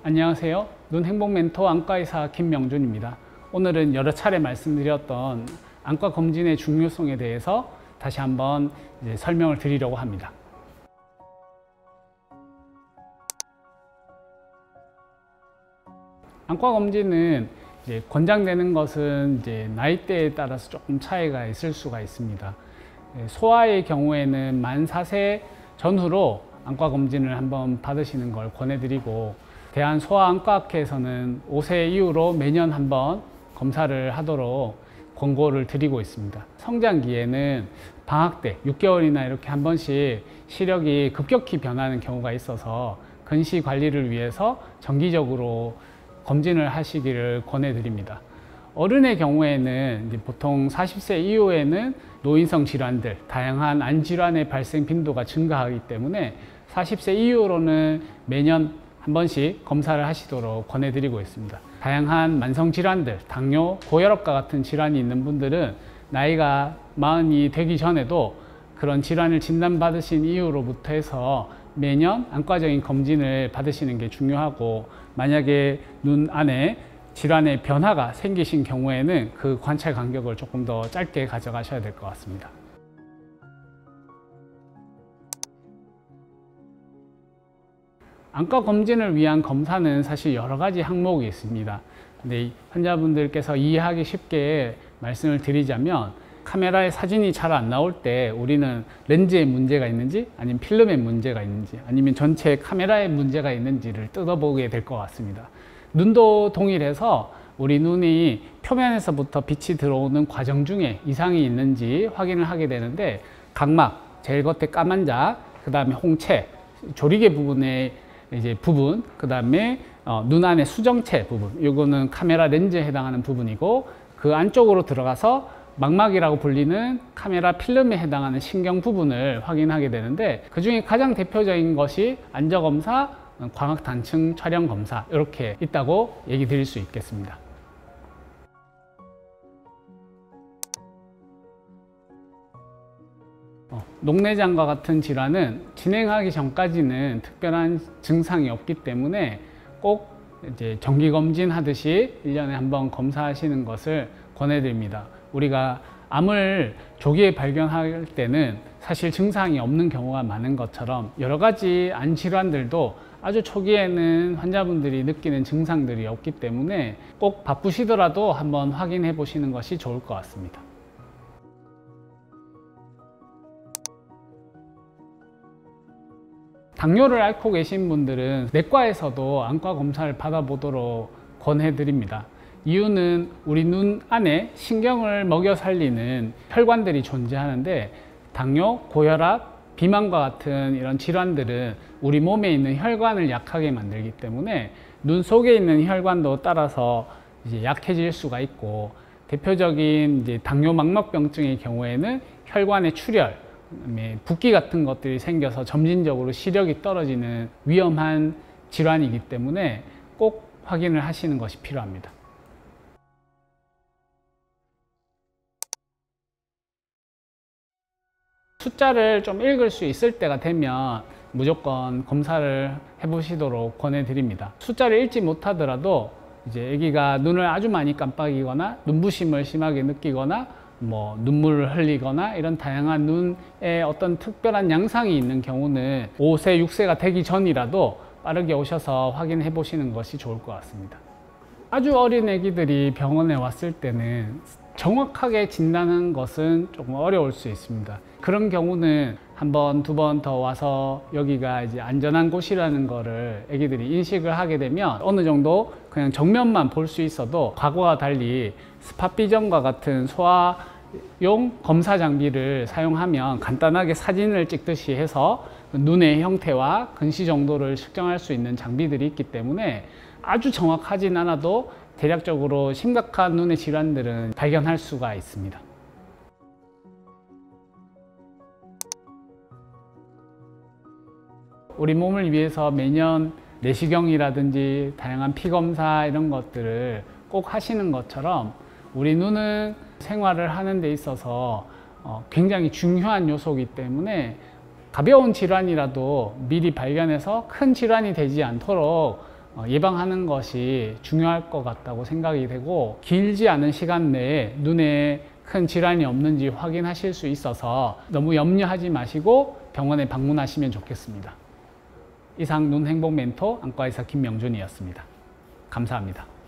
안녕하세요. 눈행복 멘토 안과의사 김명준입니다. 오늘은 여러 차례 말씀드렸던 안과 검진의 중요성에 대해서 다시 한번 설명을 드리려고 합니다. 안과 검진은 권장되는 것은 나이대에 따라서 조금 차이가 있을 수가 있습니다. 소아의 경우에는 만 4세 전후로 안과 검진을 한번 받으시는 걸 권해드리고, 대한소아안과학회에서는 5세 이후로 매년 한번 검사를 하도록 권고를 드리고 있습니다. 성장기에는 방학 때 6개월이나 이렇게 한 번씩 시력이 급격히 변하는 경우가 있어서 근시 관리를 위해서 정기적으로 검진을 하시기를 권해드립니다. 어른의 경우에는 보통 40세 이후에는 노인성 질환들, 다양한 안 질환의 발생 빈도가 증가하기 때문에 40세 이후로는 매년 한 번씩 검사를 하시도록 권해드리고 있습니다. 다양한 만성 질환들, 당뇨, 고혈압과 같은 질환이 있는 분들은 나이가 40이 되기 전에도 그런 질환을 진단받으신 이후로부터 해서 매년 안과적인 검진을 받으시는 게 중요하고, 만약에 눈 안에 질환의 변화가 생기신 경우에는 그 관찰 간격을 조금 더 짧게 가져가셔야 될 것 같습니다. 안과 검진을 위한 검사는 사실 여러 가지 항목이 있습니다. 근데 환자분들께서 이해하기 쉽게 말씀을 드리자면, 카메라에 사진이 잘 안 나올 때 우리는 렌즈에 문제가 있는지, 아니면 필름에 문제가 있는지, 아니면 전체 카메라에 문제가 있는지를 뜯어보게 될 것 같습니다. 눈도 동일해서 우리 눈이 표면에서부터 빛이 들어오는 과정 중에 이상이 있는지 확인을 하게 되는데, 각막, 제일 겉에 까만 자, 그 다음에 홍채, 조리개 부분의 부분, 그 다음에 눈 안의 수정체 부분, 이거는 카메라 렌즈에 해당하는 부분이고, 그 안쪽으로 들어가서 망막이라고 불리는 카메라 필름에 해당하는 신경 부분을 확인하게 되는데, 그 중에 가장 대표적인 것이 안저검사, 광학단층 촬영 검사, 이렇게 있다고 얘기 드릴 수 있겠습니다. 녹내장과 같은 질환은 진행하기 전까지는 특별한 증상이 없기 때문에 꼭 정기검진 하듯이 1년에 한 번 검사하시는 것을 권해드립니다. 우리가 암을 조기에 발견할 때는 사실 증상이 없는 경우가 많은 것처럼, 여러 가지 안 질환들도 아주 초기에는 환자분들이 느끼는 증상들이 없기 때문에 꼭 바쁘시더라도 한번 확인해 보시는 것이 좋을 것 같습니다. 당뇨를 앓고 계신 분들은 내과에서도 안과 검사를 받아보도록 권해드립니다. 이유는 우리 눈 안에 신경을 먹여 살리는 혈관들이 존재하는데, 당뇨, 고혈압, 비만과 같은 이런 질환들은 우리 몸에 있는 혈관을 약하게 만들기 때문에 눈 속에 있는 혈관도 따라서 약해질 수가 있고, 대표적인 당뇨 망막병증의 경우에는 혈관의 출혈, 붓기 같은 것들이 생겨서 점진적으로 시력이 떨어지는 위험한 질환이기 때문에 꼭 확인을 하시는 것이 필요합니다. 숫자를 좀 읽을 수 있을 때가 되면 무조건 검사를 해보시도록 권해드립니다. 숫자를 읽지 못하더라도 아기가 눈을 아주 많이 깜빡이거나 눈부심을 심하게 느끼거나 눈물을 흘리거나 이런 다양한 눈에 어떤 특별한 양상이 있는 경우는 5세, 6세가 되기 전이라도 빠르게 오셔서 확인해 보시는 것이 좋을 것 같습니다. 아주 어린 아기들이 병원에 왔을 때는 정확하게 진단하는 것은 조금 어려울 수 있습니다. 그런 경우는 한 번, 두 번 더 와서 여기가 안전한 곳이라는 거를 아기들이 인식을 하게 되면 어느 정도 그냥 정면만 볼 수 있어도 과거와 달리 스팟비전과 같은 소아용 검사 장비를 사용하면 간단하게 사진을 찍듯이 해서 눈의 형태와 근시 정도를 측정할 수 있는 장비들이 있기 때문에 아주 정확하진 않아도 대략적으로 심각한 눈의 질환들은 발견할 수가 있습니다. 우리 몸을 위해서 매년 내시경이라든지 다양한 피검사 이런 것들을 꼭 하시는 것처럼, 우리 눈은 생활을 하는 데 있어서 굉장히 중요한 요소이기 때문에 가벼운 질환이라도 미리 발견해서 큰 질환이 되지 않도록 예방하는 것이 중요할 것 같다고 생각이 되고, 길지 않은 시간 내에 눈에 큰 질환이 없는지 확인하실 수 있어서 너무 염려하지 마시고 병원에 방문하시면 좋겠습니다. 이상 눈행복 멘토 안과의사 김명준이었습니다. 감사합니다.